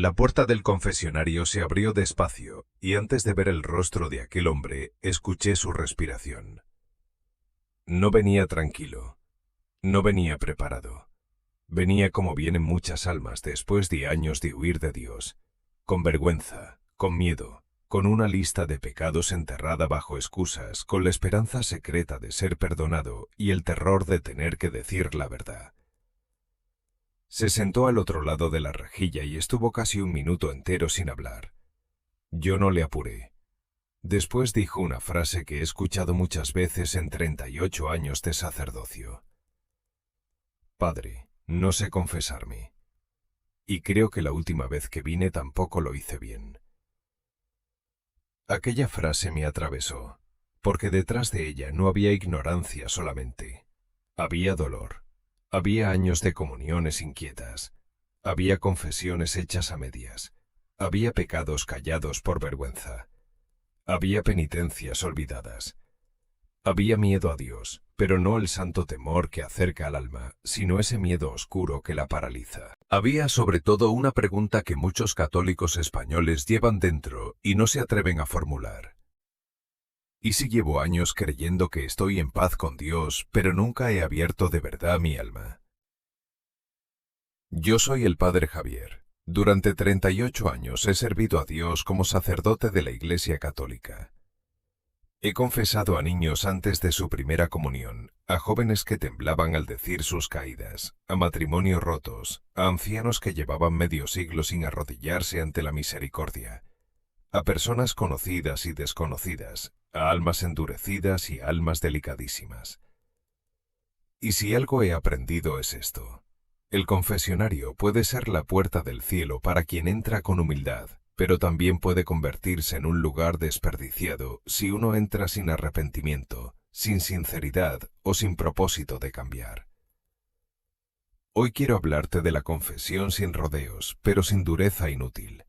La puerta del confesionario se abrió despacio, y antes de ver el rostro de aquel hombre, escuché su respiración. No venía tranquilo, no venía preparado. Venía como vienen muchas almas después de años de huir de Dios, con vergüenza, con miedo, con una lista de pecados enterrada bajo excusas, con la esperanza secreta de ser perdonado y el terror de tener que decir la verdad. Se sentó al otro lado de la rejilla y estuvo casi un minuto entero sin hablar. Yo no le apuré. Después dijo una frase que he escuchado muchas veces en 38 años de sacerdocio. Padre, no sé confesarme. Y creo que la última vez que vine tampoco lo hice bien. Aquella frase me atravesó, porque detrás de ella no había ignorancia solamente. Había dolor. Había años de comuniones inquietas, había confesiones hechas a medias, había pecados callados por vergüenza, había penitencias olvidadas, había miedo a Dios, pero no el santo temor que acerca al alma, sino ese miedo oscuro que la paraliza. Había sobre todo una pregunta que muchos católicos españoles llevan dentro y no se atreven a formular. ¿Y si llevo años creyendo que estoy en paz con Dios, pero nunca he abierto de verdad mi alma? Yo soy el Padre Javier. Durante 38 años he servido a Dios como sacerdote de la Iglesia Católica. He confesado a niños antes de su primera comunión, a jóvenes que temblaban al decir sus caídas, a matrimonios rotos, a ancianos que llevaban medio siglo sin arrodillarse ante la misericordia, a personas conocidas y desconocidas, a almas endurecidas y a almas delicadísimas. Y si algo he aprendido es esto: el confesionario puede ser la puerta del cielo para quien entra con humildad, pero también puede convertirse en un lugar desperdiciado si uno entra sin arrepentimiento, sin sinceridad o sin propósito de cambiar. Hoy quiero hablarte de la confesión sin rodeos, pero sin dureza inútil.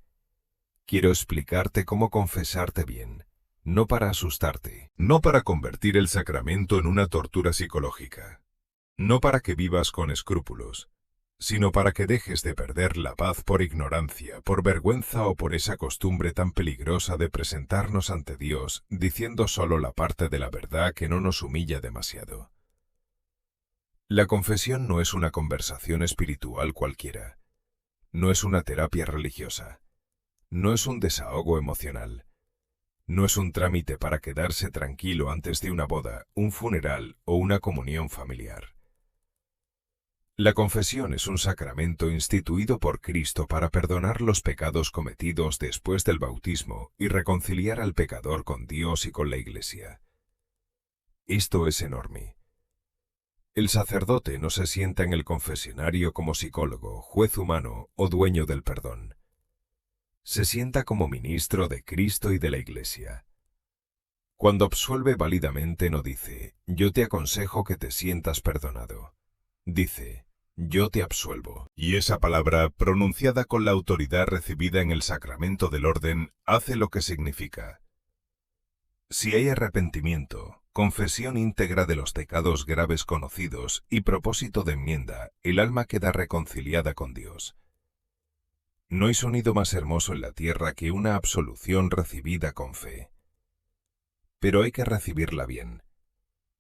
Quiero explicarte cómo confesarte bien, no para asustarte, no para convertir el sacramento en una tortura psicológica, no para que vivas con escrúpulos, sino para que dejes de perder la paz por ignorancia, por vergüenza o por esa costumbre tan peligrosa de presentarnos ante Dios diciendo solo la parte de la verdad que no nos humilla demasiado. La confesión no es una conversación espiritual cualquiera, no es una terapia religiosa, no es un desahogo emocional, no es un trámite para quedarse tranquilo antes de una boda, un funeral o una comunión familiar. La confesión es un sacramento instituido por Cristo para perdonar los pecados cometidos después del bautismo y reconciliar al pecador con Dios y con la Iglesia. Esto es enorme. El sacerdote no se sienta en el confesionario como psicólogo, juez humano o dueño del perdón. Se sienta como ministro de Cristo y de la Iglesia. Cuando absuelve válidamente no dice, yo te aconsejo que te sientas perdonado. Dice, yo te absuelvo. Y esa palabra, pronunciada con la autoridad recibida en el sacramento del orden, hace lo que significa. Si hay arrepentimiento, confesión íntegra de los pecados graves conocidos y propósito de enmienda, el alma queda reconciliada con Dios. No hay sonido más hermoso en la tierra que una absolución recibida con fe. Pero hay que recibirla bien,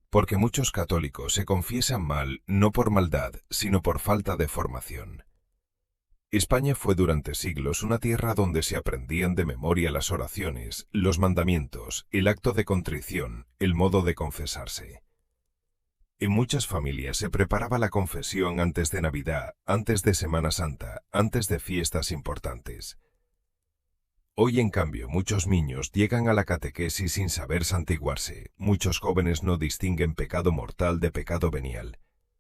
porque muchos católicos se confiesan mal no por maldad, sino por falta de formación. España fue durante siglos una tierra donde se aprendían de memoria las oraciones, los mandamientos, el acto de contrición, el modo de confesarse. En muchas familias se preparaba la confesión antes de Navidad, antes de Semana Santa, antes de fiestas importantes. Hoy, en cambio, muchos niños llegan a la catequesis sin saber santiguarse, muchos jóvenes no distinguen pecado mortal de pecado venial.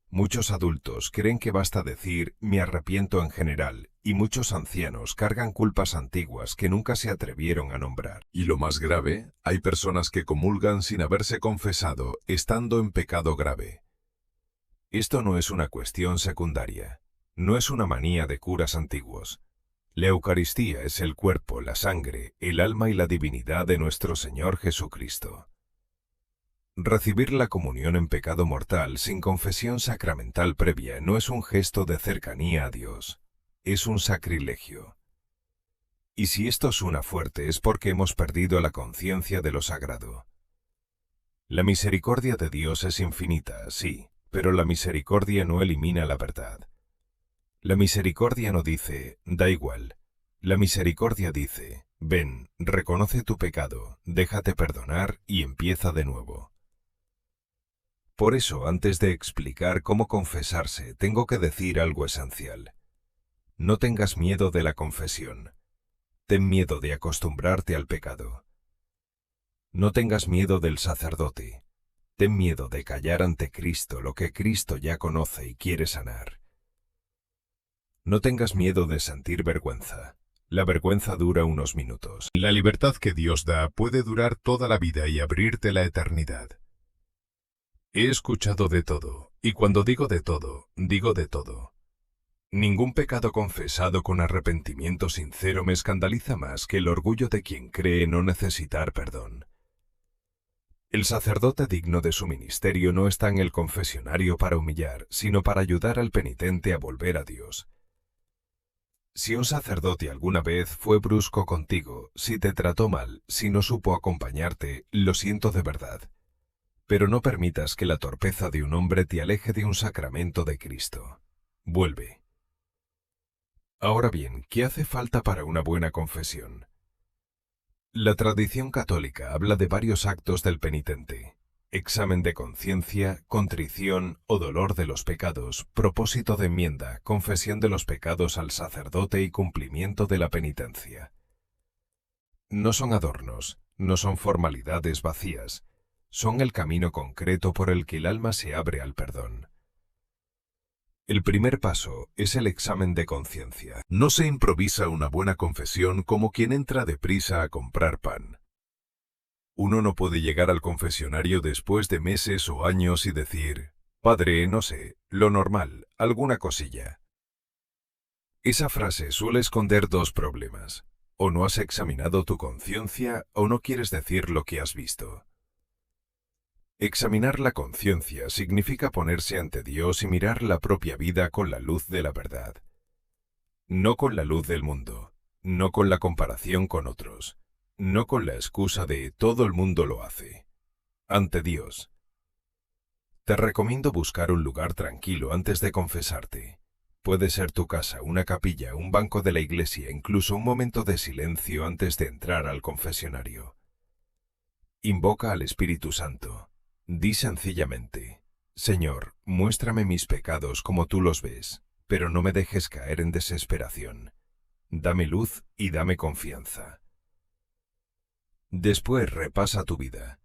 Muchos adultos creen que basta decir «me arrepiento» en general, y muchos ancianos cargan culpas antiguas que nunca se atrevieron a nombrar. Y lo más grave, hay personas que comulgan sin haberse confesado, estando en pecado grave. Esto no es una cuestión secundaria, no es una manía de curas antiguos. La Eucaristía es el cuerpo, la sangre, el alma y la divinidad de nuestro Señor Jesucristo. Recibir la comunión en pecado mortal sin confesión sacramental previa no es un gesto de cercanía a Dios, es un sacrilegio. Y si esto suena fuerte es porque hemos perdido la conciencia de lo sagrado. La misericordia de Dios es infinita, sí, pero la misericordia no elimina la verdad. La misericordia no dice, da igual. La misericordia dice, ven, reconoce tu pecado, déjate perdonar y empieza de nuevo. Por eso, antes de explicar cómo confesarse, tengo que decir algo esencial. No tengas miedo de la confesión. Ten miedo de acostumbrarte al pecado. No tengas miedo del sacerdote. Ten miedo de callar ante Cristo lo que Cristo ya conoce y quiere sanar. No tengas miedo de sentir vergüenza. La vergüenza dura unos minutos. La libertad que Dios da puede durar toda la vida y abrirte la eternidad. He escuchado de todo, y cuando digo de todo, digo de todo. Ningún pecado confesado con arrepentimiento sincero me escandaliza más que el orgullo de quien cree no necesitar perdón. El sacerdote digno de su ministerio no está en el confesionario para humillar, sino para ayudar al penitente a volver a Dios. Si un sacerdote alguna vez fue brusco contigo, si te trató mal, si no supo acompañarte, lo siento de verdad. Pero no permitas que la torpeza de un hombre te aleje de un sacramento de Cristo. Vuelve. Ahora bien, ¿qué hace falta para una buena confesión? La tradición católica habla de varios actos del penitente: examen de conciencia, contrición o dolor de los pecados, propósito de enmienda, confesión de los pecados al sacerdote y cumplimiento de la penitencia. No son adornos, no son formalidades vacías, son el camino concreto por el que el alma se abre al perdón. El primer paso es el examen de conciencia. No se improvisa una buena confesión como quien entra deprisa a comprar pan. Uno no puede llegar al confesionario después de meses o años y decir, Padre, no sé, lo normal, alguna cosilla. Esa frase suele esconder dos problemas. O no has examinado tu conciencia o no quieres decir lo que has visto. Examinar la conciencia significa ponerse ante Dios y mirar la propia vida con la luz de la verdad. No con la luz del mundo, no con la comparación con otros, no con la excusa de todo el mundo lo hace. Ante Dios. Te recomiendo buscar un lugar tranquilo antes de confesarte. Puede ser tu casa, una capilla, un banco de la iglesia, incluso un momento de silencio antes de entrar al confesionario. Invoca al Espíritu Santo. Di sencillamente, Señor, muéstrame mis pecados como tú los ves, pero no me dejes caer en desesperación. Dame luz y dame confianza. Después repasa tu vida.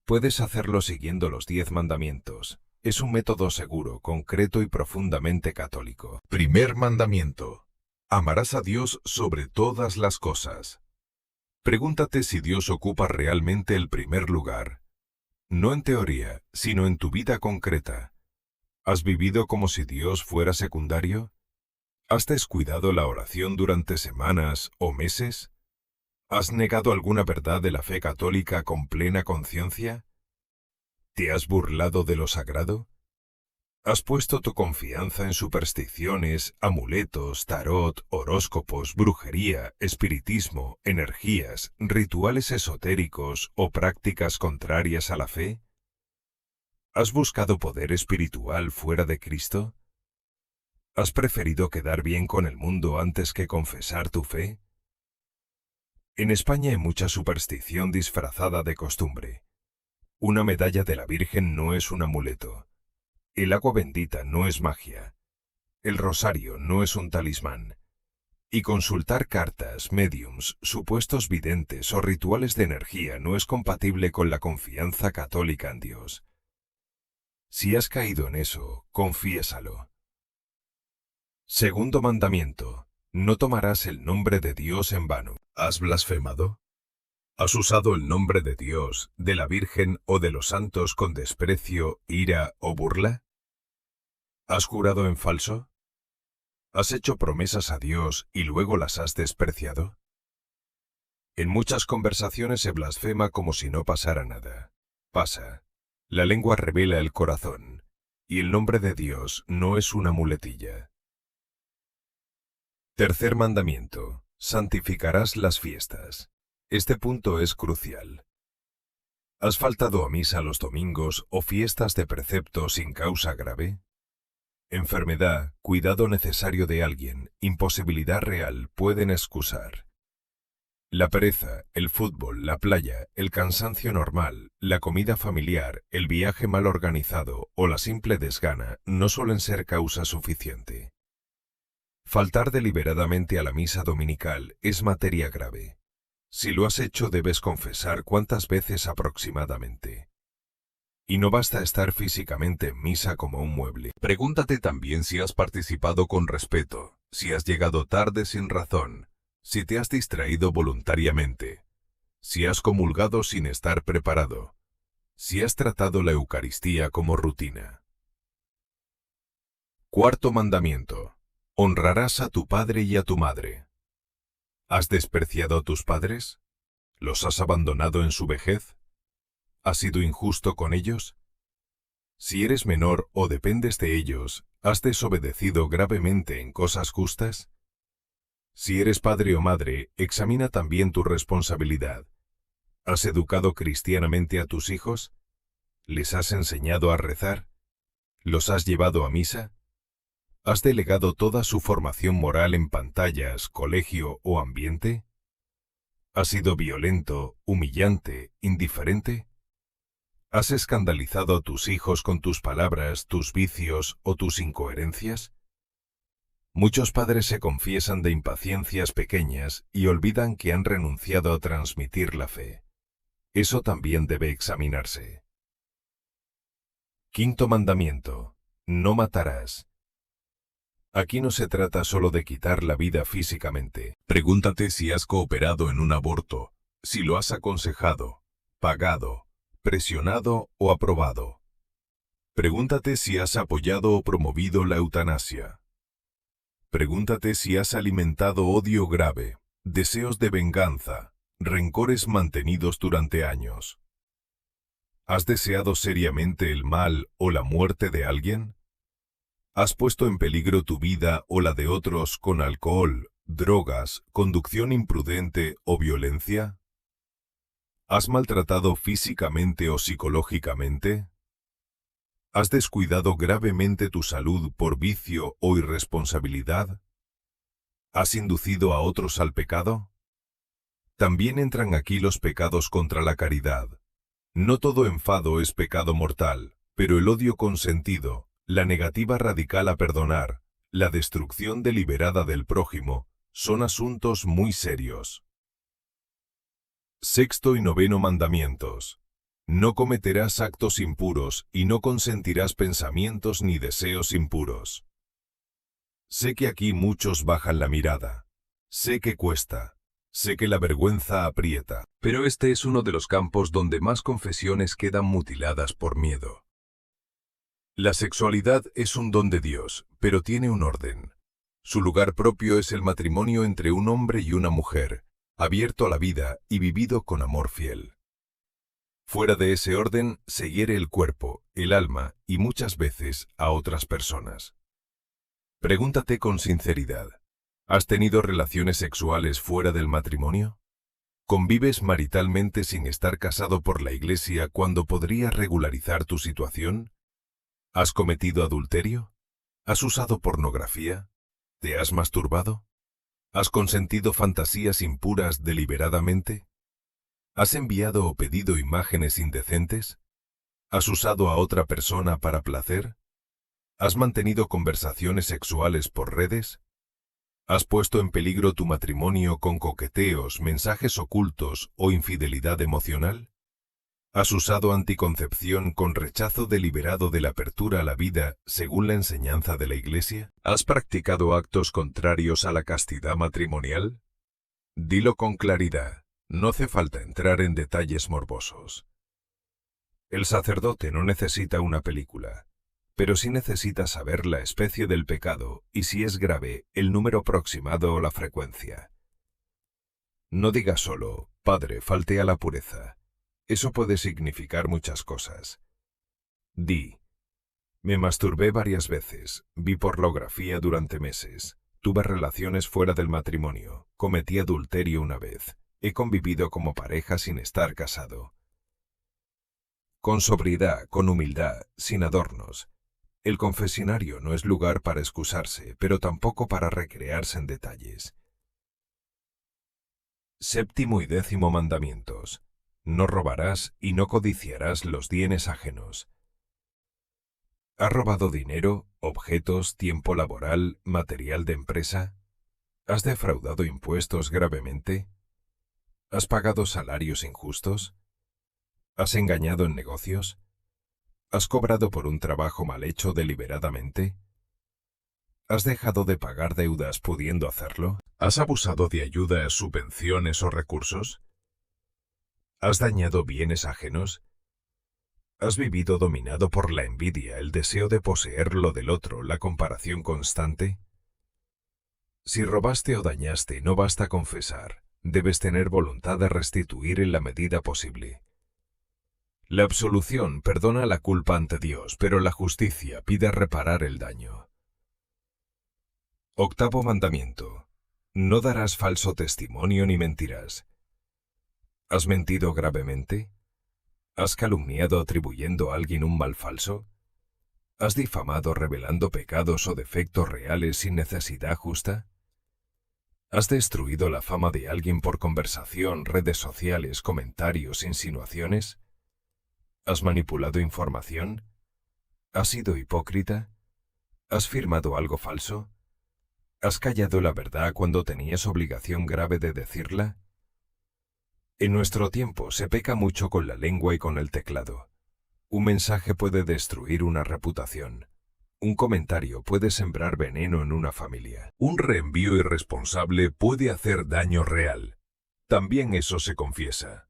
Puedes hacerlo siguiendo los 10 mandamientos. Es un método seguro, concreto y profundamente católico. Primer mandamiento. Amarás a Dios sobre todas las cosas. Pregúntate si Dios ocupa realmente el primer lugar. No en teoría, sino en tu vida concreta. ¿Has vivido como si Dios fuera secundario? ¿Has descuidado la oración durante semanas o meses? ¿Has negado alguna verdad de la fe católica con plena conciencia? ¿Te has burlado de lo sagrado? ¿Has puesto tu confianza en supersticiones, amuletos, tarot, horóscopos, brujería, espiritismo, energías, rituales esotéricos o prácticas contrarias a la fe? ¿Has buscado poder espiritual fuera de Cristo? ¿Has preferido quedar bien con el mundo antes que confesar tu fe? En España hay mucha superstición disfrazada de costumbre. Una medalla de la Virgen no es un amuleto. El agua bendita no es magia. El rosario no es un talismán. Y consultar cartas, médiums, supuestos videntes o rituales de energía no es compatible con la confianza católica en Dios. Si has caído en eso, confiésalo. Segundo mandamiento: no tomarás el nombre de Dios en vano. ¿Has blasfemado? ¿Has usado el nombre de Dios, de la Virgen o de los santos con desprecio, ira o burla? ¿Has jurado en falso? ¿Has hecho promesas a Dios y luego las has despreciado? En muchas conversaciones se blasfema como si no pasara nada. Pasa. La lengua revela el corazón, y el nombre de Dios no es una muletilla. Tercer mandamiento: Santificarás las fiestas. Este punto es crucial. ¿Has faltado a misa los domingos o fiestas de precepto sin causa grave? Enfermedad, cuidado necesario de alguien, imposibilidad real pueden excusar. La pereza, el fútbol, la playa, el cansancio normal, la comida familiar, el viaje mal organizado o la simple desgana no suelen ser causa suficiente. Faltar deliberadamente a la misa dominical es materia grave. Si lo has hecho, debes confesar cuántas veces aproximadamente. Y no basta estar físicamente en misa como un mueble. Pregúntate también si has participado con respeto, si has llegado tarde sin razón, si te has distraído voluntariamente, si has comulgado sin estar preparado, si has tratado la Eucaristía como rutina. Cuarto mandamiento. Honrarás a tu padre y a tu madre. ¿Has despreciado a tus padres? ¿Los has abandonado en su vejez? ¿Has sido injusto con ellos? Si eres menor o dependes de ellos, ¿has desobedecido gravemente en cosas justas? Si eres padre o madre, examina también tu responsabilidad. ¿Has educado cristianamente a tus hijos? ¿Les has enseñado a rezar? ¿Los has llevado a misa? ¿Has delegado toda su formación moral en pantallas, colegio o ambiente? ¿Has sido violento, humillante, indiferente? ¿Has escandalizado a tus hijos con tus palabras, tus vicios o tus incoherencias? Muchos padres se confiesan de impaciencias pequeñas y olvidan que han renunciado a transmitir la fe. Eso también debe examinarse. Quinto mandamiento. No matarás. Aquí no se trata solo de quitar la vida físicamente. Pregúntate si has cooperado en un aborto, si lo has aconsejado, pagado, presionado o aprobado. Pregúntate si has apoyado o promovido la eutanasia. Pregúntate si has alimentado odio grave, deseos de venganza, rencores mantenidos durante años. ¿Has deseado seriamente el mal o la muerte de alguien? ¿Has puesto en peligro tu vida o la de otros con alcohol, drogas, conducción imprudente o violencia? ¿Has maltratado físicamente o psicológicamente? ¿Has descuidado gravemente tu salud por vicio o irresponsabilidad? ¿Has inducido a otros al pecado? También entran aquí los pecados contra la caridad. No todo enfado es pecado mortal, pero el odio consentido, la negativa radical a perdonar, la destrucción deliberada del prójimo, son asuntos muy serios. Sexto y noveno mandamientos. No cometerás actos impuros y no consentirás pensamientos ni deseos impuros. Sé que aquí muchos bajan la mirada. Sé que cuesta. Sé que la vergüenza aprieta. Pero este es uno de los campos donde más confesiones quedan mutiladas por miedo. La sexualidad es un don de Dios, pero tiene un orden. Su lugar propio es el matrimonio entre un hombre y una mujer, abierto a la vida y vivido con amor fiel. Fuera de ese orden se hiere el cuerpo, el alma y muchas veces a otras personas. Pregúntate con sinceridad, ¿has tenido relaciones sexuales fuera del matrimonio? ¿Convives maritalmente sin estar casado por la Iglesia cuando podrías regularizar tu situación? ¿Has cometido adulterio? ¿Has usado pornografía? ¿Te has masturbado? ¿Has consentido fantasías impuras deliberadamente? ¿Has enviado o pedido imágenes indecentes? ¿Has usado a otra persona para placer? ¿Has mantenido conversaciones sexuales por redes? ¿Has puesto en peligro tu matrimonio con coqueteos, mensajes ocultos o infidelidad emocional? ¿Has usado anticoncepción con rechazo deliberado de la apertura a la vida según la enseñanza de la Iglesia? ¿Has practicado actos contrarios a la castidad matrimonial? Dilo con claridad, no hace falta entrar en detalles morbosos. El sacerdote no necesita una película, pero sí necesita saber la especie del pecado y si es grave, el número aproximado o la frecuencia. No diga solo, Padre, falté a la pureza. Eso puede significar muchas cosas. Di, me masturbé varias veces, vi pornografía durante meses, Tuve relaciones fuera del matrimonio, cometí adulterio una vez, he convivido como pareja sin estar casado. Con sobriedad, con humildad, sin adornos. El confesionario no es lugar para excusarse, pero tampoco para recrearse en detalles. Séptimo y décimo mandamientos. No robarás y no codiciarás los bienes ajenos. ¿Has robado dinero, objetos, tiempo laboral, material de empresa? ¿Has defraudado impuestos gravemente? ¿Has pagado salarios injustos? ¿Has engañado en negocios? ¿Has cobrado por un trabajo mal hecho deliberadamente? ¿Has dejado de pagar deudas pudiendo hacerlo? ¿Has abusado de ayudas, subvenciones o recursos? ¿Has dañado bienes ajenos? ¿Has vivido dominado por la envidia, el deseo de poseer lo del otro, la comparación constante? Si robaste o dañaste, no basta confesar, debes tener voluntad de restituir en la medida posible. La absolución perdona la culpa ante Dios, pero la justicia pide reparar el daño. Octavo mandamiento. No darás falso testimonio ni mentirás. ¿Has mentido gravemente? ¿Has calumniado atribuyendo a alguien un mal falso? ¿Has difamado revelando pecados o defectos reales sin necesidad justa? ¿Has destruido la fama de alguien por conversación, redes sociales, comentarios, insinuaciones? ¿Has manipulado información? ¿Has sido hipócrita? ¿Has firmado algo falso? ¿Has callado la verdad cuando tenías obligación grave de decirla? En nuestro tiempo se peca mucho con la lengua y con el teclado. Un mensaje puede destruir una reputación. Un comentario puede sembrar veneno en una familia. Un reenvío irresponsable puede hacer daño real. También eso se confiesa.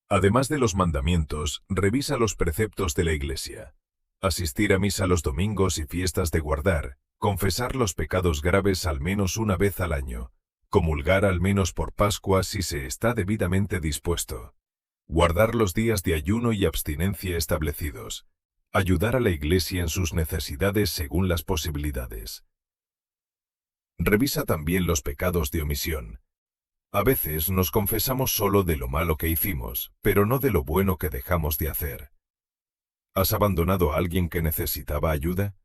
Además de los mandamientos, revisa los preceptos de la Iglesia. Asistir a misa los domingos y fiestas de guardar, confesar los pecados graves al menos una vez al año, comulgar al menos por Pascua si se está debidamente dispuesto, guardar los días de ayuno y abstinencia establecidos, ayudar a la Iglesia en sus necesidades según las posibilidades. Revisa también los pecados de omisión. A veces nos confesamos solo de lo malo que hicimos, pero no de lo bueno que dejamos de hacer. ¿Has abandonado a alguien que necesitaba ayuda?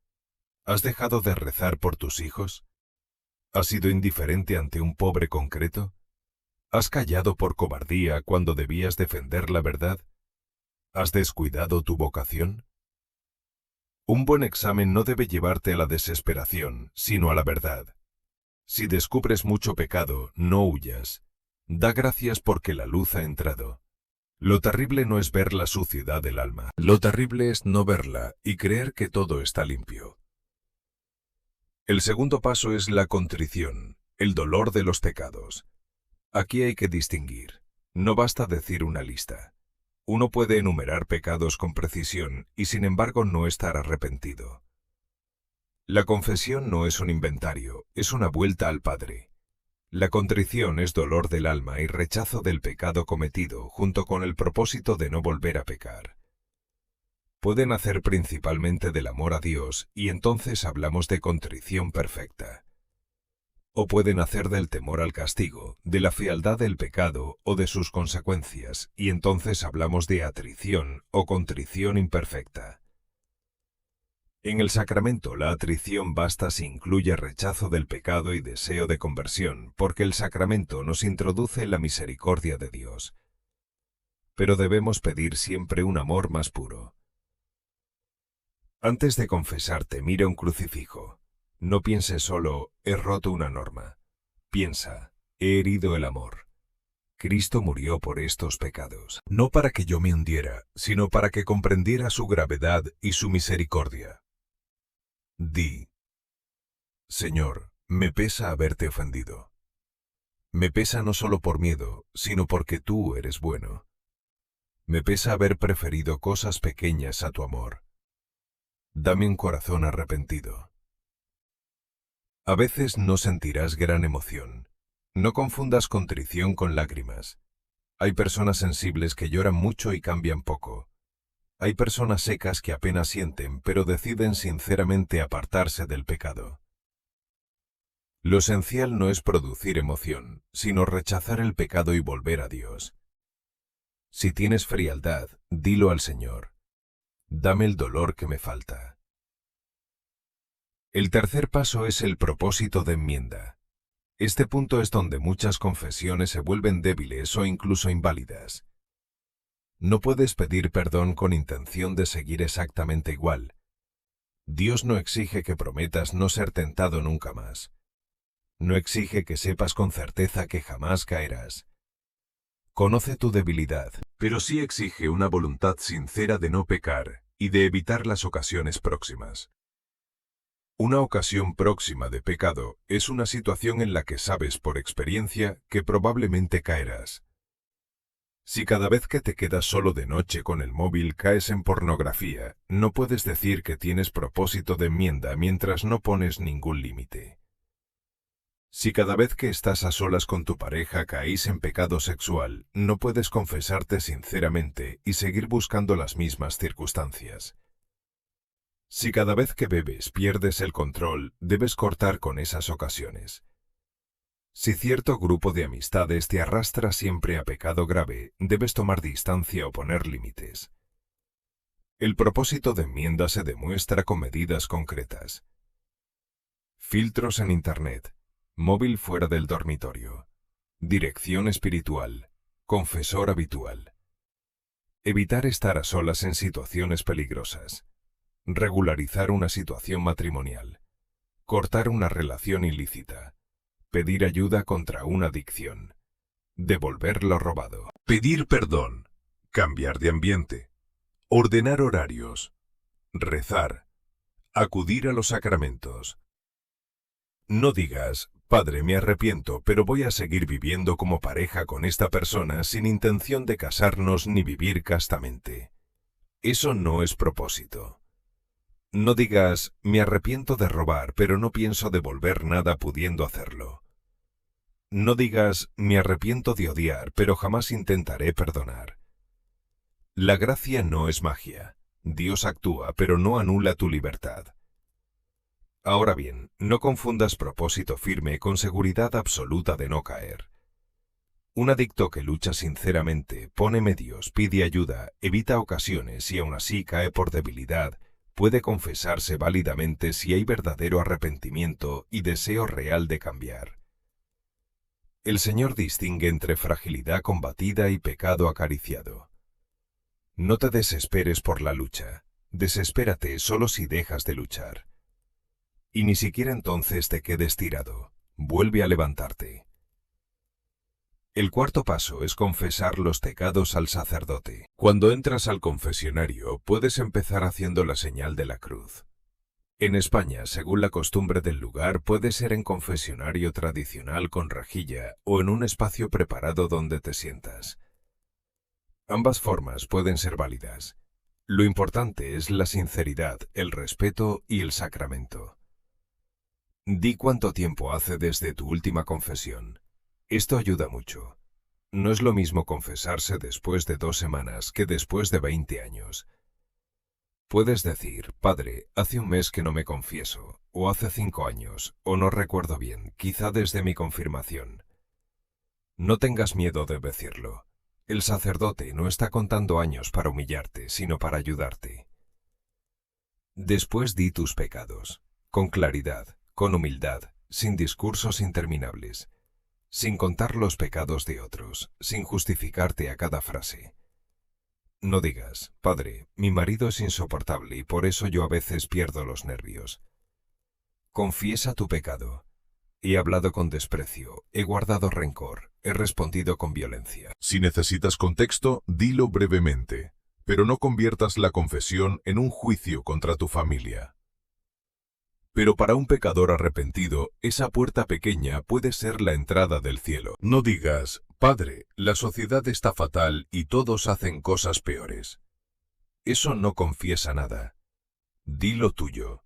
¿Has dejado de rezar por tus hijos? ¿Has sido indiferente ante un pobre concreto? ¿Has callado por cobardía cuando debías defender la verdad? ¿Has descuidado tu vocación? Un buen examen no debe llevarte a la desesperación, sino a la verdad. Si descubres mucho pecado, no huyas. Da gracias porque la luz ha entrado. Lo terrible no es ver la suciedad del alma. Lo terrible es no verla y creer que todo está limpio. El segundo paso es la contrición, el dolor de los pecados. Aquí hay que distinguir. No basta decir una lista. Uno puede enumerar pecados con precisión y sin embargo no estar arrepentido. La confesión no es un inventario, es una vuelta al Padre. La contrición es dolor del alma y rechazo del pecado cometido junto con el propósito de no volver a pecar. Puede nacer principalmente del amor a Dios y entonces hablamos de contrición perfecta. O puede nacer del temor al castigo, de la fealdad del pecado o de sus consecuencias y entonces hablamos de atrición o contrición imperfecta. En el sacramento la atrición basta si incluye rechazo del pecado y deseo de conversión, porque el sacramento nos introduce en la misericordia de Dios. Pero debemos pedir siempre un amor más puro. Antes de confesarte, mira un crucifijo. No pienses solo, he roto una norma. Piensa, he herido el amor. Cristo murió por estos pecados, no para que yo me hundiera, sino para que comprendiera su gravedad y su misericordia. Di, Señor, me pesa haberte ofendido. Me pesa no solo por miedo, sino porque tú eres bueno. Me pesa haber preferido cosas pequeñas a tu amor. Dame un corazón arrepentido. A veces no sentirás gran emoción. No confundas contrición con lágrimas. Hay personas sensibles que lloran mucho y cambian poco. Hay personas secas que apenas sienten, pero deciden sinceramente apartarse del pecado. Lo esencial no es producir emoción, sino rechazar el pecado y volver a Dios. Si tienes frialdad, dilo al Señor. Dame el dolor que me falta. El tercer paso es el propósito de enmienda. Este punto es donde muchas confesiones se vuelven débiles o incluso inválidas. No puedes pedir perdón con intención de seguir exactamente igual. Dios no exige que prometas no ser tentado nunca más. No exige que sepas con certeza que jamás caerás. Conoce tu debilidad, pero sí exige una voluntad sincera de no pecar y de evitar las ocasiones próximas. Una ocasión próxima de pecado es una situación en la que sabes por experiencia que probablemente caerás. Si cada vez que te quedas solo de noche con el móvil caes en pornografía, no puedes decir que tienes propósito de enmienda mientras no pones ningún límite. Si cada vez que estás a solas con tu pareja caís en pecado sexual, no puedes confesarte sinceramente y seguir buscando las mismas circunstancias. Si cada vez que bebes pierdes el control, debes cortar con esas ocasiones. Si cierto grupo de amistades te arrastra siempre a pecado grave, debes tomar distancia o poner límites. El propósito de enmienda se demuestra con medidas concretas. Filtros en Internet. Móvil fuera del dormitorio. Dirección espiritual. Confesor habitual. Evitar estar a solas en situaciones peligrosas. Regularizar una situación matrimonial. Cortar una relación ilícita. Pedir ayuda contra una adicción. Devolver lo robado. Pedir perdón. Cambiar de ambiente. Ordenar horarios. Rezar. Acudir a los sacramentos. No digas, Padre, me arrepiento, pero voy a seguir viviendo como pareja con esta persona sin intención de casarnos ni vivir castamente. Eso no es propósito. No digas, me arrepiento de robar, pero no pienso devolver nada pudiendo hacerlo. No digas, me arrepiento de odiar, pero jamás intentaré perdonar. La gracia no es magia. Dios actúa, pero no anula tu libertad. Ahora bien, no confundas propósito firme con seguridad absoluta de no caer. Un adicto que lucha sinceramente, pone medios, pide ayuda, evita ocasiones y aún así cae por debilidad, puede confesarse válidamente si hay verdadero arrepentimiento y deseo real de cambiar. El Señor distingue entre fragilidad combatida y pecado acariciado. No te desesperes por la lucha, desespérate solo si dejas de luchar. Y ni siquiera entonces te quedes tirado, vuelve a levantarte. El cuarto paso es confesar los pecados al sacerdote. Cuando entras al confesionario, puedes empezar haciendo la señal de la cruz. En España, según la costumbre del lugar, puede ser en confesionario tradicional con rejilla o en un espacio preparado donde te sientas. Ambas formas pueden ser válidas. Lo importante es la sinceridad, el respeto y el sacramento. Di cuánto tiempo hace desde tu última confesión. Esto ayuda mucho. No es lo mismo confesarse después de 2 semanas que después de 20 años. Puedes decir, Padre, hace un mes que no me confieso, o hace 5 años, o no recuerdo bien, quizá desde mi confirmación. No tengas miedo de decirlo. El sacerdote no está contando años para humillarte, sino para ayudarte. Después di tus pecados, con claridad, con humildad, sin discursos interminables, sin contar los pecados de otros, sin justificarte a cada frase. No digas, Padre, mi marido es insoportable y por eso yo a veces pierdo los nervios. Confiesa tu pecado. He hablado con desprecio, he guardado rencor, he respondido con violencia. Si necesitas contexto, dilo brevemente, pero no conviertas la confesión en un juicio contra tu familia. Pero para un pecador arrepentido, esa puerta pequeña puede ser la entrada del cielo. No digas, Padre, la sociedad está fatal y todos hacen cosas peores. Eso no confiesa nada. Di lo tuyo.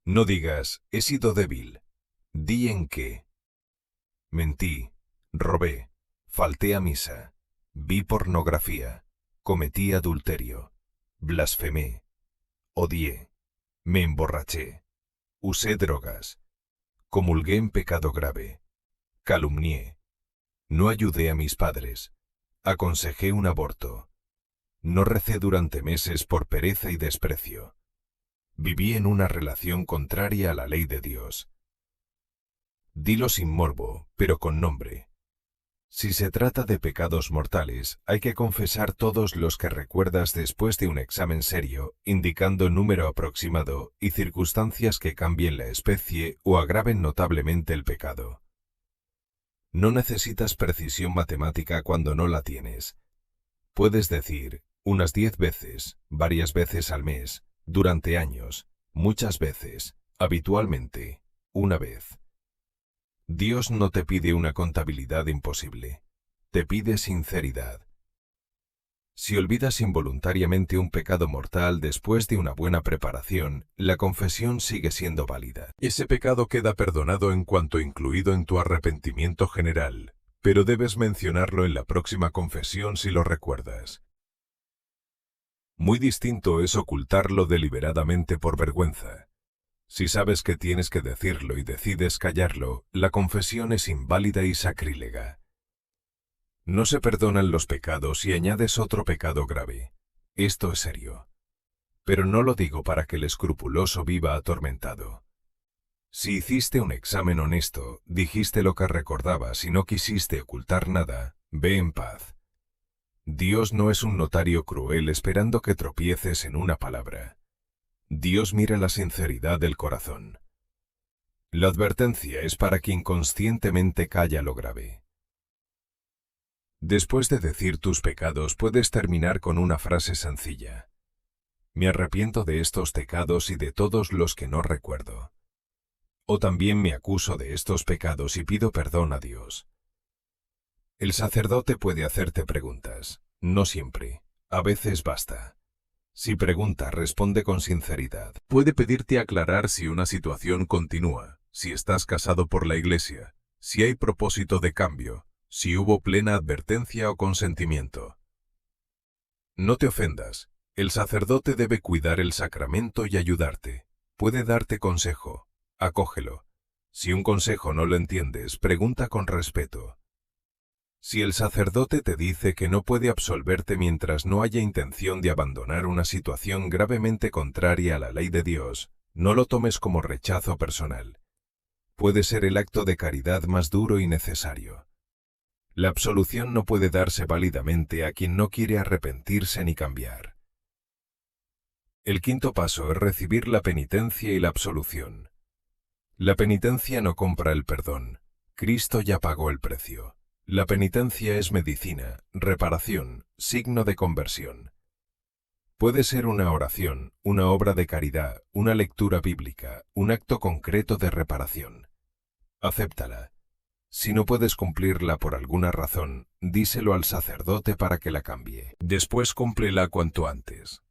No digas, he sido débil. Di en qué. Mentí, robé, falté a misa, vi pornografía, cometí adulterio, blasfemé, odié, me emborraché, usé drogas, Comulgué en pecado grave. Calumnié. No ayudé a mis padres. Aconsejé un aborto. No recé durante meses por pereza y desprecio. Viví en una relación contraria a la ley de Dios. Dilo sin morbo, pero con nombre. Si se trata de pecados mortales, hay que confesar todos los que recuerdas después de un examen serio, indicando número aproximado y circunstancias que cambien la especie o agraven notablemente el pecado. No necesitas precisión matemática cuando no la tienes. Puedes decir, unas 10 veces, varias veces al mes, durante años, muchas veces, habitualmente, una vez. Dios no te pide una contabilidad imposible, te pide sinceridad. Si olvidas involuntariamente un pecado mortal después de una buena preparación, la confesión sigue siendo válida. Ese pecado queda perdonado en cuanto incluido en tu arrepentimiento general, pero debes mencionarlo en la próxima confesión si lo recuerdas. Muy distinto es ocultarlo deliberadamente por vergüenza. Si sabes que tienes que decirlo y decides callarlo, la confesión es inválida y sacrílega. No se perdonan los pecados si añades otro pecado grave. Esto es serio. Pero no lo digo para que el escrupuloso viva atormentado. Si hiciste un examen honesto, dijiste lo que recordabas y no quisiste ocultar nada, ve en paz. Dios no es un notario cruel esperando que tropieces en una palabra. Dios mira la sinceridad del corazón. La advertencia es para quien conscientemente calla lo grave. Después de decir tus pecados puedes terminar con una frase sencilla. Me arrepiento de estos pecados y de todos los que no recuerdo. O también me acuso de estos pecados y pido perdón a Dios. El sacerdote puede hacerte preguntas, no siempre, a veces basta. Si pregunta, responde con sinceridad. Puede pedirte aclarar si una situación continúa, si estás casado por la Iglesia, si hay propósito de cambio, si hubo plena advertencia o consentimiento. No te ofendas, el sacerdote debe cuidar el sacramento y ayudarte. Puede darte consejo, acógelo. Si un consejo no lo entiendes, pregunta con respeto. Si el sacerdote te dice que no puede absolverte mientras no haya intención de abandonar una situación gravemente contraria a la ley de Dios, no lo tomes como rechazo personal. Puede ser el acto de caridad más duro y necesario. La absolución no puede darse válidamente a quien no quiere arrepentirse ni cambiar. El quinto paso es recibir la penitencia y la absolución. La penitencia no compra el perdón. Cristo ya pagó el precio. La penitencia es medicina, reparación, signo de conversión. Puede ser una oración, una obra de caridad, una lectura bíblica, un acto concreto de reparación. Acéptala. Si no puedes cumplirla por alguna razón, díselo al sacerdote para que la cambie. Después cúmplela cuanto antes.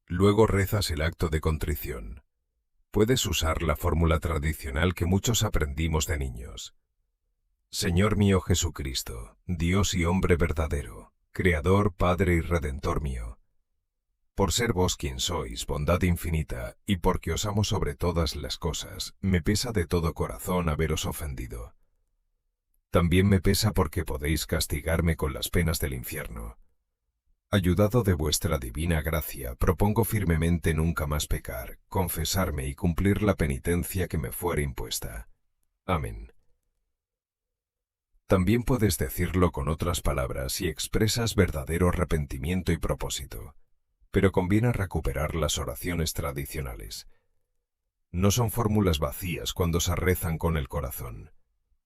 Luego rezas el acto de contrición. Puedes usar la fórmula tradicional que muchos aprendimos de niños. Señor mío Jesucristo, Dios y hombre verdadero, Creador, Padre y Redentor mío. Por ser vos quien sois, bondad infinita, y porque os amo sobre todas las cosas, me pesa de todo corazón haberos ofendido. También me pesa porque podéis castigarme con las penas del infierno. Ayudado de vuestra divina gracia, propongo firmemente nunca más pecar, confesarme y cumplir la penitencia que me fuere impuesta. Amén. También puedes decirlo con otras palabras si expresas verdadero arrepentimiento y propósito, pero conviene recuperar las oraciones tradicionales. No son fórmulas vacías cuando se rezan con el corazón.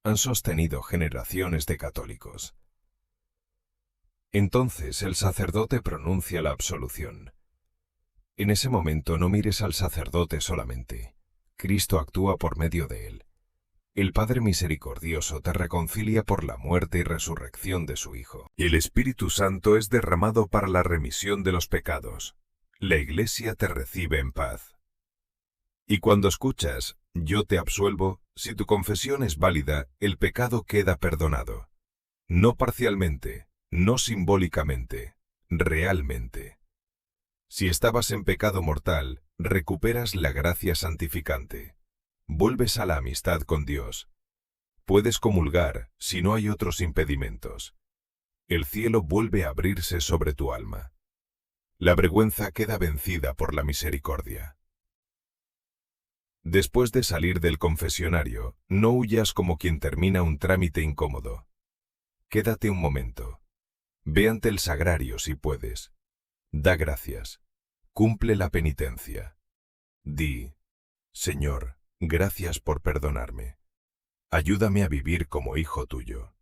Han sostenido generaciones de católicos. Entonces el sacerdote pronuncia la absolución. En ese momento no mires al sacerdote solamente. Cristo actúa por medio de él. El Padre Misericordioso te reconcilia por la muerte y resurrección de su Hijo. El Espíritu Santo es derramado para la remisión de los pecados. La Iglesia te recibe en paz. Y cuando escuchas, yo te absuelvo, si tu confesión es válida, el pecado queda perdonado. No parcialmente, no simbólicamente, realmente. Si estabas en pecado mortal, recuperas la gracia santificante. Vuelves a la amistad con Dios. Puedes comulgar si no hay otros impedimentos. El cielo vuelve a abrirse sobre tu alma. La vergüenza queda vencida por la misericordia. Después de salir del confesionario, no huyas como quien termina un trámite incómodo. Quédate un momento. Ve ante el sagrario si puedes. Da gracias. Cumple la penitencia. Di, Señor, gracias por perdonarme. Ayúdame a vivir como hijo tuyo.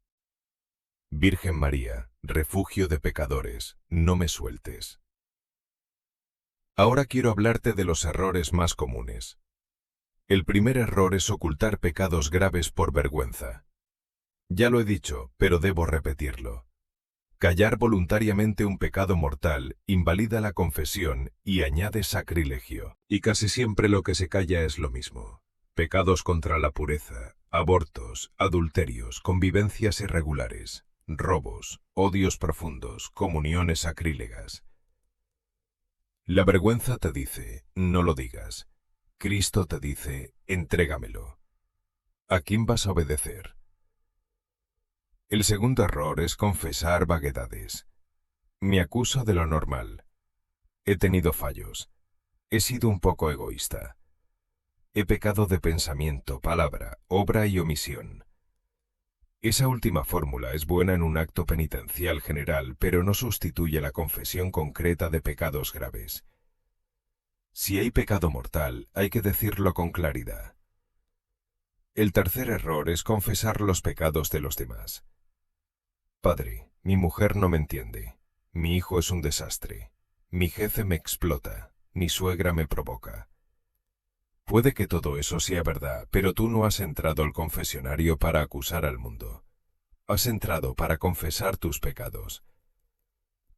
Virgen María, refugio de pecadores, no me sueltes. Ahora quiero hablarte de los errores más comunes. El primer error es ocultar pecados graves por vergüenza. Ya lo he dicho, pero debo repetirlo. Callar voluntariamente un pecado mortal invalida la confesión y añade sacrilegio. Y casi siempre lo que se calla es lo mismo. Pecados contra la pureza, abortos, adulterios, convivencias irregulares, robos, odios profundos, comuniones sacrílegas. La vergüenza te dice, no lo digas. Cristo te dice, entrégamelo. ¿A quién vas a obedecer? El segundo error es confesar vaguedades. Me acuso de lo normal. He tenido fallos. He sido un poco egoísta. He pecado de pensamiento, palabra, obra y omisión. Esa última fórmula es buena en un acto penitencial general, pero no sustituye la confesión concreta de pecados graves. Si hay pecado mortal, hay que decirlo con claridad. El tercer error es confesar los pecados de los demás. Padre, mi mujer no me entiende. Mi hijo es un desastre. Mi jefe me explota. Mi suegra me provoca. Puede que todo eso sea verdad, pero tú no has entrado al confesionario para acusar al mundo. Has entrado para confesar tus pecados.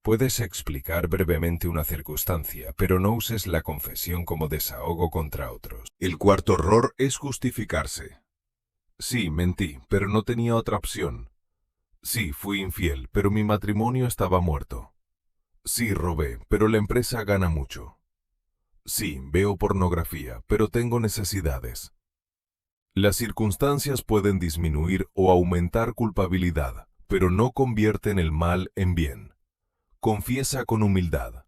Puedes explicar brevemente una circunstancia, pero no uses la confesión como desahogo contra otros. El cuarto error es justificarse. Sí, mentí, pero no tenía otra opción. Sí, fui infiel, pero mi matrimonio estaba muerto. Sí, robé, pero la empresa gana mucho. Sí, veo pornografía, pero tengo necesidades. Las circunstancias pueden disminuir o aumentar culpabilidad, pero no convierten el mal en bien. Confiesa con humildad.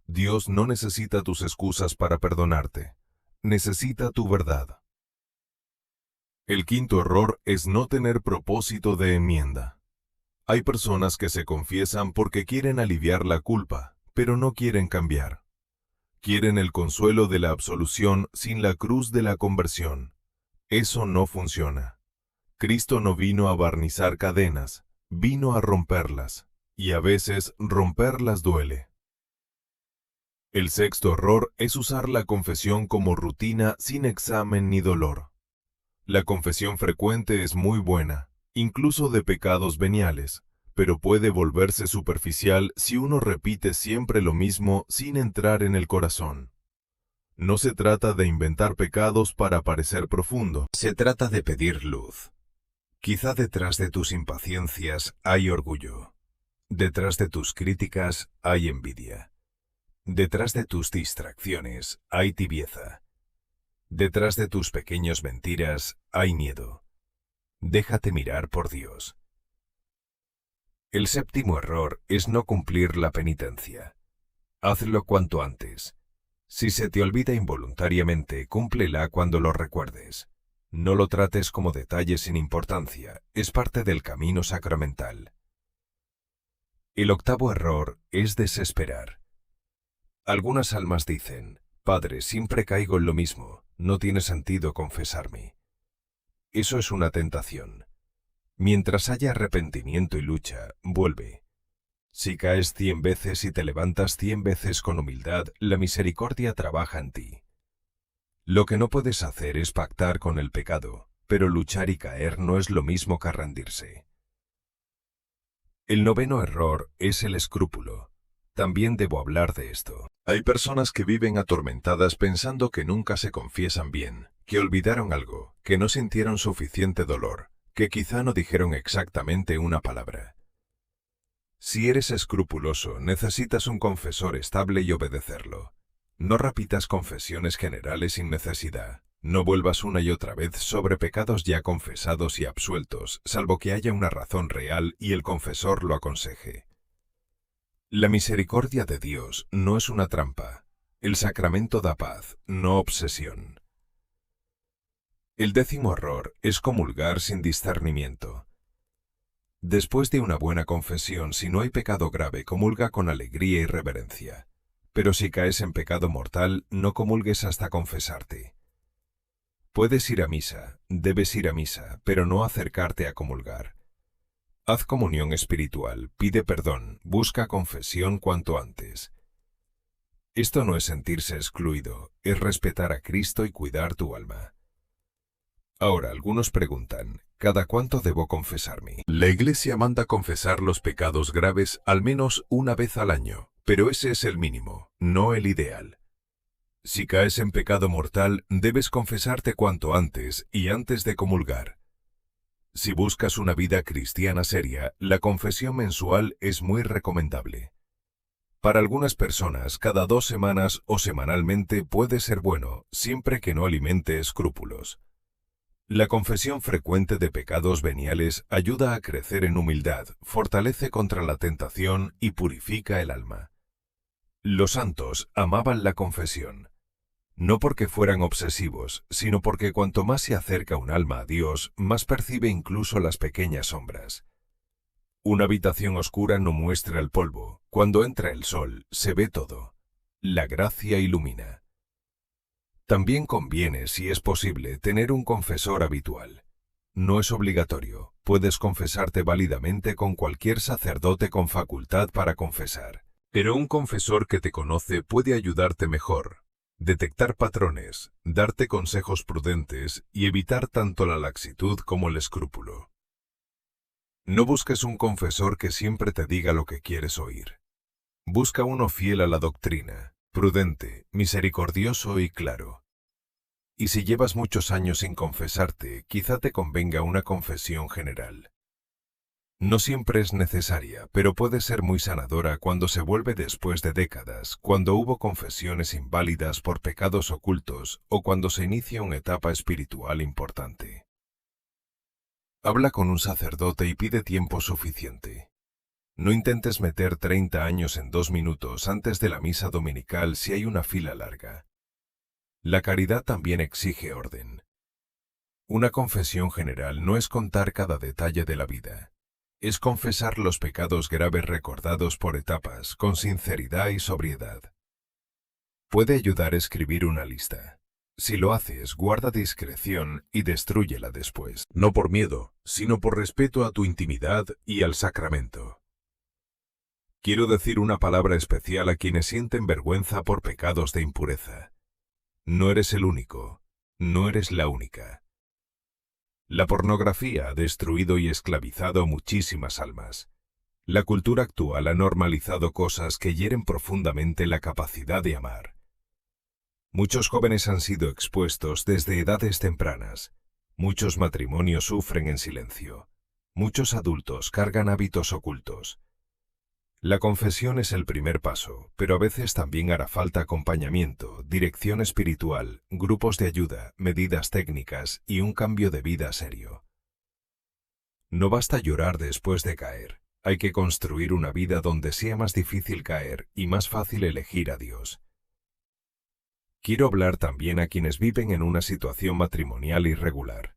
Dios no necesita tus excusas para perdonarte. Necesita tu verdad. El quinto error es no tener propósito de enmienda. Hay personas que se confiesan porque quieren aliviar la culpa, pero no quieren cambiar. Quieren el consuelo de la absolución sin la cruz de la conversión. Eso no funciona. Cristo no vino a barnizar cadenas, vino a romperlas. Y a veces romperlas duele. El sexto error es usar la confesión como rutina sin examen ni dolor. La confesión frecuente es muy buena, incluso de pecados veniales, pero puede volverse superficial si uno repite siempre lo mismo sin entrar en el corazón. No se trata de inventar pecados para parecer profundo, se trata de pedir luz. Quizá detrás de tus impaciencias hay orgullo. Detrás de tus críticas hay envidia. Detrás de tus distracciones hay tibieza. Detrás de tus pequeñas mentiras hay miedo. Déjate mirar por Dios. El séptimo error es no cumplir la penitencia. Hazlo cuanto antes. Si se te olvida involuntariamente, cúmplela cuando lo recuerdes. No lo trates como detalle sin importancia, es parte del camino sacramental. El octavo error es desesperar. Algunas almas dicen, Padre, siempre caigo en lo mismo, no tiene sentido confesarme. Eso es una tentación. Mientras haya arrepentimiento y lucha, vuelve. Si caes 100 veces y te levantas 100 veces con humildad, la misericordia trabaja en ti. Lo que no puedes hacer es pactar con el pecado, pero luchar y caer no es lo mismo que rendirse. El noveno error es el escrúpulo. También debo hablar de esto. Hay personas que viven atormentadas pensando que nunca se confiesan bien, que olvidaron algo, que no sintieron suficiente dolor, que quizá no dijeron exactamente una palabra. Si eres escrupuloso, necesitas un confesor estable y obedecerlo. No repitas confesiones generales sin necesidad. No vuelvas una y otra vez sobre pecados ya confesados y absueltos, salvo que haya una razón real y el confesor lo aconseje. La misericordia de Dios no es una trampa. El sacramento da paz, no obsesión. El 10º error es comulgar sin discernimiento. Después de una buena confesión, si no hay pecado grave, comulga con alegría y reverencia. Pero si caes en pecado mortal, no comulgues hasta confesarte. Puedes ir a misa, debes ir a misa, pero no acercarte a comulgar. Haz comunión espiritual, pide perdón, busca confesión cuanto antes. Esto no es sentirse excluido, es respetar a Cristo y cuidar tu alma. Ahora, algunos preguntan, ¿cada cuánto debo confesarme? La Iglesia manda confesar los pecados graves al menos una vez al año, pero ese es el mínimo, no el ideal. Si caes en pecado mortal, debes confesarte cuanto antes y antes de comulgar. Si buscas una vida cristiana seria, la confesión mensual es muy recomendable. Para algunas personas, cada 2 semanas o semanalmente puede ser bueno, siempre que no alimente escrúpulos. La confesión frecuente de pecados veniales ayuda a crecer en humildad, fortalece contra la tentación y purifica el alma. Los santos amaban la confesión. No porque fueran obsesivos, sino porque cuanto más se acerca un alma a Dios, más percibe incluso las pequeñas sombras. Una habitación oscura no muestra el polvo. Cuando entra el sol, se ve todo. La gracia ilumina. También conviene, si es posible, tener un confesor habitual. No es obligatorio. Puedes confesarte válidamente con cualquier sacerdote con facultad para confesar. Pero un confesor que te conoce puede ayudarte mejor. Detectar patrones, darte consejos prudentes y evitar tanto la laxitud como el escrúpulo. No busques un confesor que siempre te diga lo que quieres oír. Busca uno fiel a la doctrina, prudente, misericordioso y claro. Y si llevas muchos años sin confesarte, quizá te convenga una confesión general. No siempre es necesaria, pero puede ser muy sanadora cuando se vuelve después de décadas, cuando hubo confesiones inválidas por pecados ocultos o cuando se inicia una etapa espiritual importante. Habla con un sacerdote y pide tiempo suficiente. No intentes meter 30 años en 2 minutos antes de la misa dominical si hay una fila larga. La caridad también exige orden. Una confesión general no es contar cada detalle de la vida. Es confesar los pecados graves recordados por etapas, con sinceridad y sobriedad. Puede ayudar a escribir una lista. Si lo haces, guarda discreción y destrúyela después. No por miedo, sino por respeto a tu intimidad y al sacramento. Quiero decir una palabra especial a quienes sienten vergüenza por pecados de impureza. No eres el único, no eres la única. La pornografía ha destruido y esclavizado muchísimas almas. La cultura actual ha normalizado cosas que hieren profundamente la capacidad de amar. Muchos jóvenes han sido expuestos desde edades tempranas. Muchos matrimonios sufren en silencio. Muchos adultos cargan hábitos ocultos. La confesión es el primer paso, pero a veces también hará falta acompañamiento, dirección espiritual, grupos de ayuda, medidas técnicas y un cambio de vida serio. No basta llorar después de caer. Hay que construir una vida donde sea más difícil caer y más fácil elegir a Dios. Quiero hablar también a quienes viven en una situación matrimonial irregular.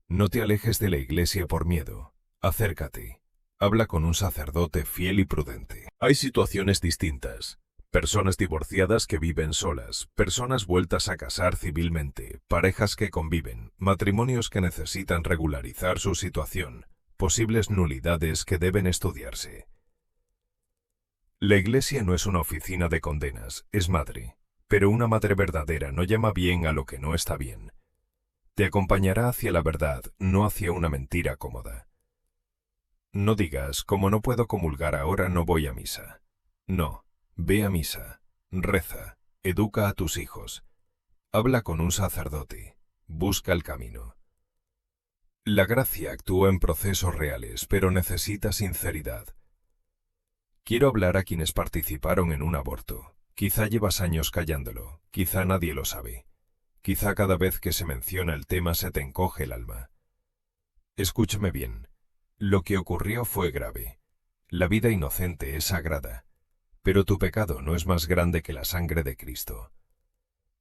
No te alejes de la Iglesia por miedo. Acércate. Habla con un sacerdote fiel y prudente. Hay situaciones distintas. Personas divorciadas que viven solas, personas vueltas a casar civilmente, parejas que conviven, matrimonios que necesitan regularizar su situación, posibles nulidades que deben estudiarse. La Iglesia no es una oficina de condenas, es madre, pero una madre verdadera no llama bien a lo que no está bien. Te acompañará hacia la verdad, no hacia una mentira cómoda. No digas, como no puedo comulgar ahora, no voy a misa. No, ve a misa, reza, educa a tus hijos. Habla con un sacerdote, busca el camino. La gracia actúa en procesos reales, pero necesita sinceridad. Quiero hablar a quienes participaron en un aborto. Quizá llevas años callándolo, quizá nadie lo sabe. Quizá cada vez que se menciona el tema se te encoge el alma. Escúchame bien. Lo que ocurrió fue grave. La vida inocente es sagrada, pero tu pecado no es más grande que la sangre de Cristo.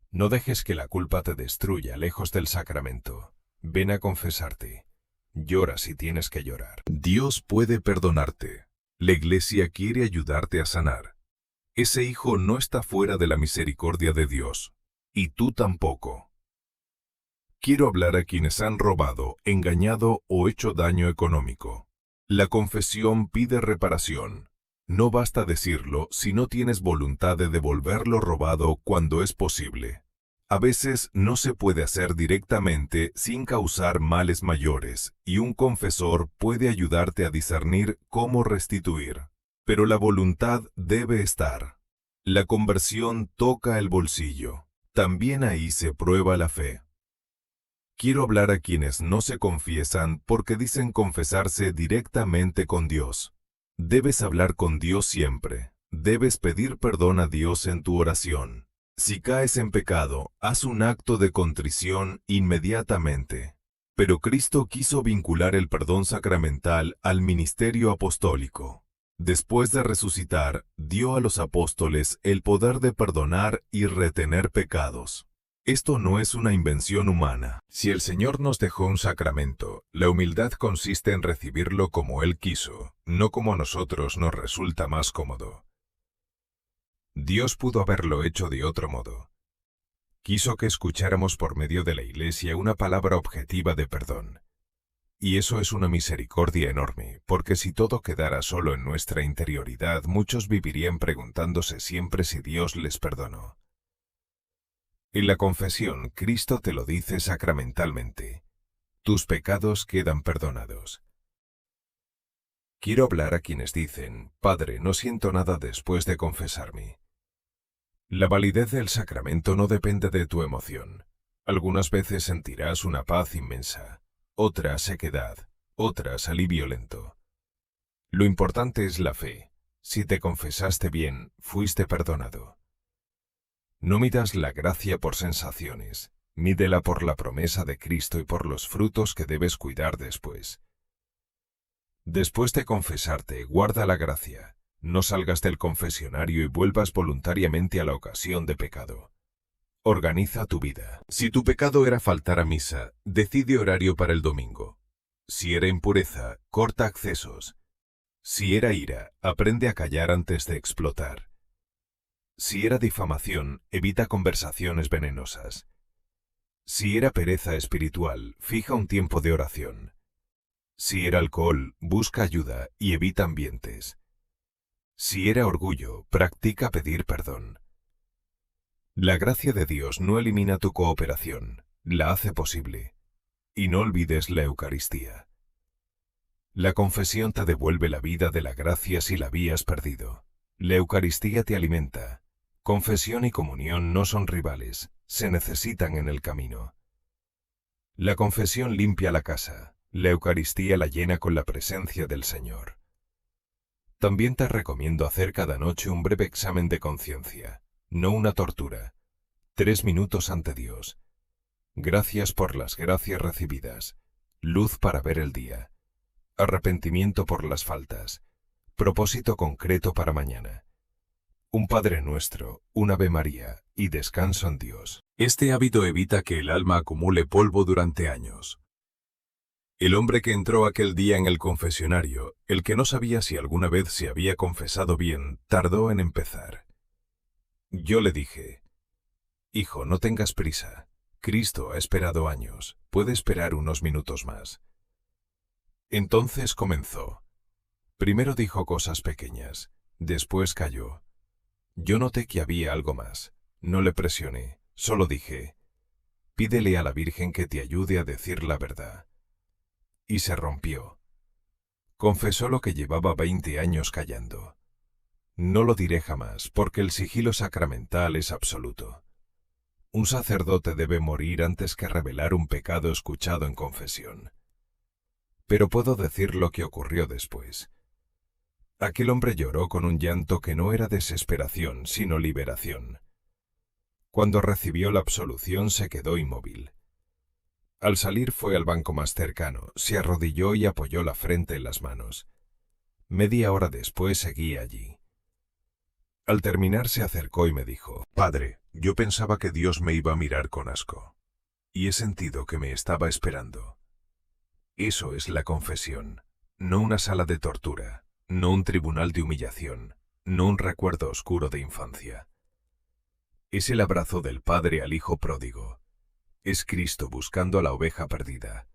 No dejes que la culpa te destruya lejos del sacramento. Ven a confesarte. Llora si tienes que llorar. Dios puede perdonarte. La Iglesia quiere ayudarte a sanar. Ese hijo no está fuera de la misericordia de Dios. Y tú tampoco. Quiero hablar a quienes han robado, engañado o hecho daño económico. La confesión pide reparación. No basta decirlo si no tienes voluntad de devolver lo robado cuando es posible. A veces no se puede hacer directamente sin causar males mayores, y un confesor puede ayudarte a discernir cómo restituir. Pero la voluntad debe estar. La conversión toca el bolsillo. También ahí se prueba la fe. Quiero hablar a quienes no se confiesan porque dicen confesarse directamente con Dios. Debes hablar con Dios siempre. Debes pedir perdón a Dios en tu oración. Si caes en pecado, haz un acto de contrición inmediatamente. Pero Cristo quiso vincular el perdón sacramental al ministerio apostólico. Después de resucitar, dio a los apóstoles el poder de perdonar y retener pecados. Esto no es una invención humana. Si el Señor nos dejó un sacramento, la humildad consiste en recibirlo como Él quiso, no como a nosotros nos resulta más cómodo. Dios pudo haberlo hecho de otro modo. Quiso que escucháramos por medio de la Iglesia una palabra objetiva de perdón. Y eso es una misericordia enorme, porque si todo quedara solo en nuestra interioridad, muchos vivirían preguntándose siempre si Dios les perdonó. En la confesión, Cristo te lo dice sacramentalmente. Tus pecados quedan perdonados. Quiero hablar a quienes dicen, Padre, no siento nada después de confesarme. La validez del sacramento no depende de tu emoción. Algunas veces sentirás una paz inmensa, otras sequedad, otras alivio lento. Lo importante es la fe. Si te confesaste bien, fuiste perdonado. No midas la gracia por sensaciones, mídela por la promesa de Cristo y por los frutos que debes cuidar después. Después de confesarte, guarda la gracia. No salgas del confesionario y vuelvas voluntariamente a la ocasión de pecado. Organiza tu vida. Si tu pecado era faltar a misa, decide horario para el domingo. Si era impureza, corta accesos. Si era ira, aprende a callar antes de explotar. Si era difamación, evita conversaciones venenosas. Si era pereza espiritual, fija un tiempo de oración. Si era alcohol, busca ayuda y evita ambientes. Si era orgullo, practica pedir perdón. La gracia de Dios no elimina tu cooperación, la hace posible. Y no olvides la Eucaristía. La confesión te devuelve la vida de la gracia si la habías perdido. La Eucaristía te alimenta. Confesión y comunión no son rivales, se necesitan en el camino. La confesión limpia la casa, la Eucaristía la llena con la presencia del Señor. También te recomiendo hacer cada noche un breve examen de conciencia, no una tortura. 3 minutos ante Dios. Gracias por las gracias recibidas. Luz para ver el día. Arrepentimiento por las faltas. Propósito concreto para mañana. Un Padre Nuestro, un Ave María y descanso en Dios. Este hábito evita que el alma acumule polvo durante años. El hombre que entró aquel día en el confesionario, el que no sabía si alguna vez se había confesado bien, tardó en empezar. Yo le dije, Hijo, no tengas prisa. Cristo ha esperado años, puede esperar unos minutos más. Entonces comenzó. Primero dijo cosas pequeñas, después calló. Yo noté que había algo más. No le presioné, solo dije, pídele a la Virgen que te ayude a decir la verdad. Y se rompió. Confesó lo que llevaba 20 años callando. No lo diré jamás, porque el sigilo sacramental es absoluto. Un sacerdote debe morir antes que revelar un pecado escuchado en confesión. Pero puedo decir lo que ocurrió después. Aquel hombre lloró con un llanto que no era desesperación, sino liberación. Cuando recibió la absolución se quedó inmóvil. Al salir fue al banco más cercano, se arrodilló y apoyó la frente en las manos. Media hora después seguía allí. Al terminar se acercó y me dijo: Padre, yo pensaba que Dios me iba a mirar con asco. Y he sentido que me estaba esperando. Eso es la confesión, no una sala de tortura, no un tribunal de humillación, no un recuerdo oscuro de infancia. Es el abrazo del padre al hijo pródigo. Es Cristo buscando a la oveja perdida.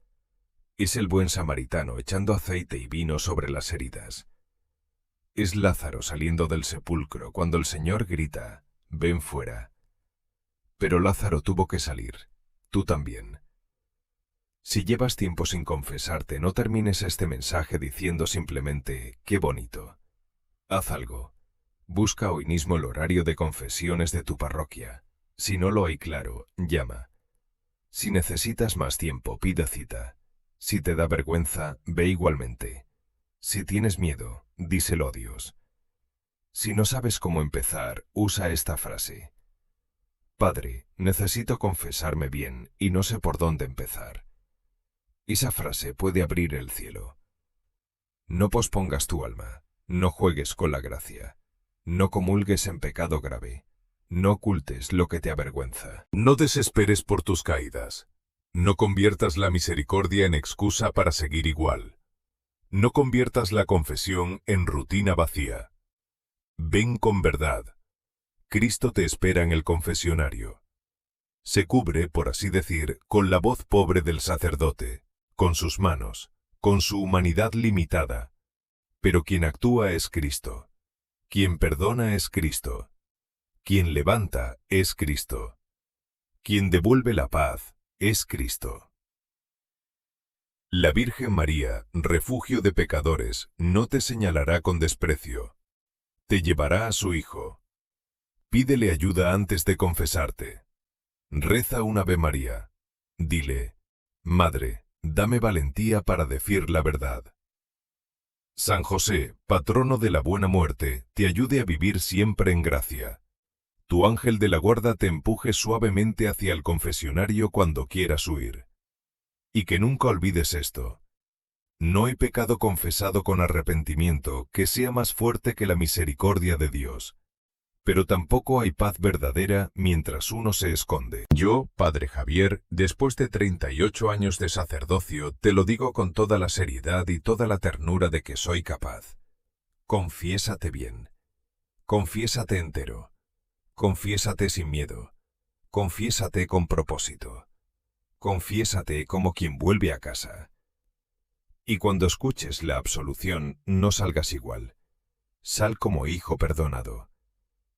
Es el buen samaritano echando aceite y vino sobre las heridas. Es Lázaro saliendo del sepulcro cuando el Señor grita: ven fuera. Pero Lázaro tuvo que salir, tú también. Si llevas tiempo sin confesarte, no termines este mensaje diciendo simplemente: qué bonito. Haz algo. Busca hoy mismo el horario de confesiones de tu parroquia. Si no lo hay claro, llama. Si necesitas más tiempo, pide cita. Si te da vergüenza, ve igualmente. Si tienes miedo, díselo a Dios. Si no sabes cómo empezar, usa esta frase: Padre, necesito confesarme bien y no sé por dónde empezar. Esa frase puede abrir el cielo. No pospongas tu alma, no juegues con la gracia, no comulgues en pecado grave, no ocultes lo que te avergüenza. No desesperes por tus caídas. No conviertas la misericordia en excusa para seguir igual. No conviertas la confesión en rutina vacía. Ven con verdad. Cristo te espera en el confesionario. Se cubre, por así decir, con la voz pobre del sacerdote, con sus manos, con su humanidad limitada. Pero quien actúa es Cristo. Quien perdona es Cristo. Quien levanta es Cristo. Quien devuelve la paz es Cristo. La Virgen María, refugio de pecadores, no te señalará con desprecio. Te llevará a su Hijo. Pídele ayuda antes de confesarte. Reza un Ave María. Dile: Madre, dame valentía para decir la verdad. San José, patrono de la buena muerte, te ayude a vivir siempre en gracia. Tu ángel de la guarda te empuje suavemente hacia el confesionario cuando quieras huir. Y que nunca olvides esto: no hay pecado confesado con arrepentimiento que sea más fuerte que la misericordia de Dios. Pero tampoco hay paz verdadera mientras uno se esconde. Yo, Padre Javier, después de 38 años de sacerdocio, te lo digo con toda la seriedad y toda la ternura de que soy capaz. Confiésate bien. Confiésate entero. Confiésate sin miedo. Confiésate con propósito. Confiésate como quien vuelve a casa. Y cuando escuches la absolución, no salgas igual. Sal como hijo perdonado.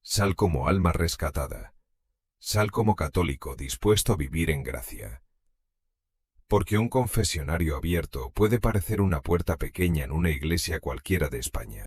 Sal como alma rescatada. Sal como católico dispuesto a vivir en gracia. Porque un confesionario abierto puede parecer una puerta pequeña en una iglesia cualquiera de España.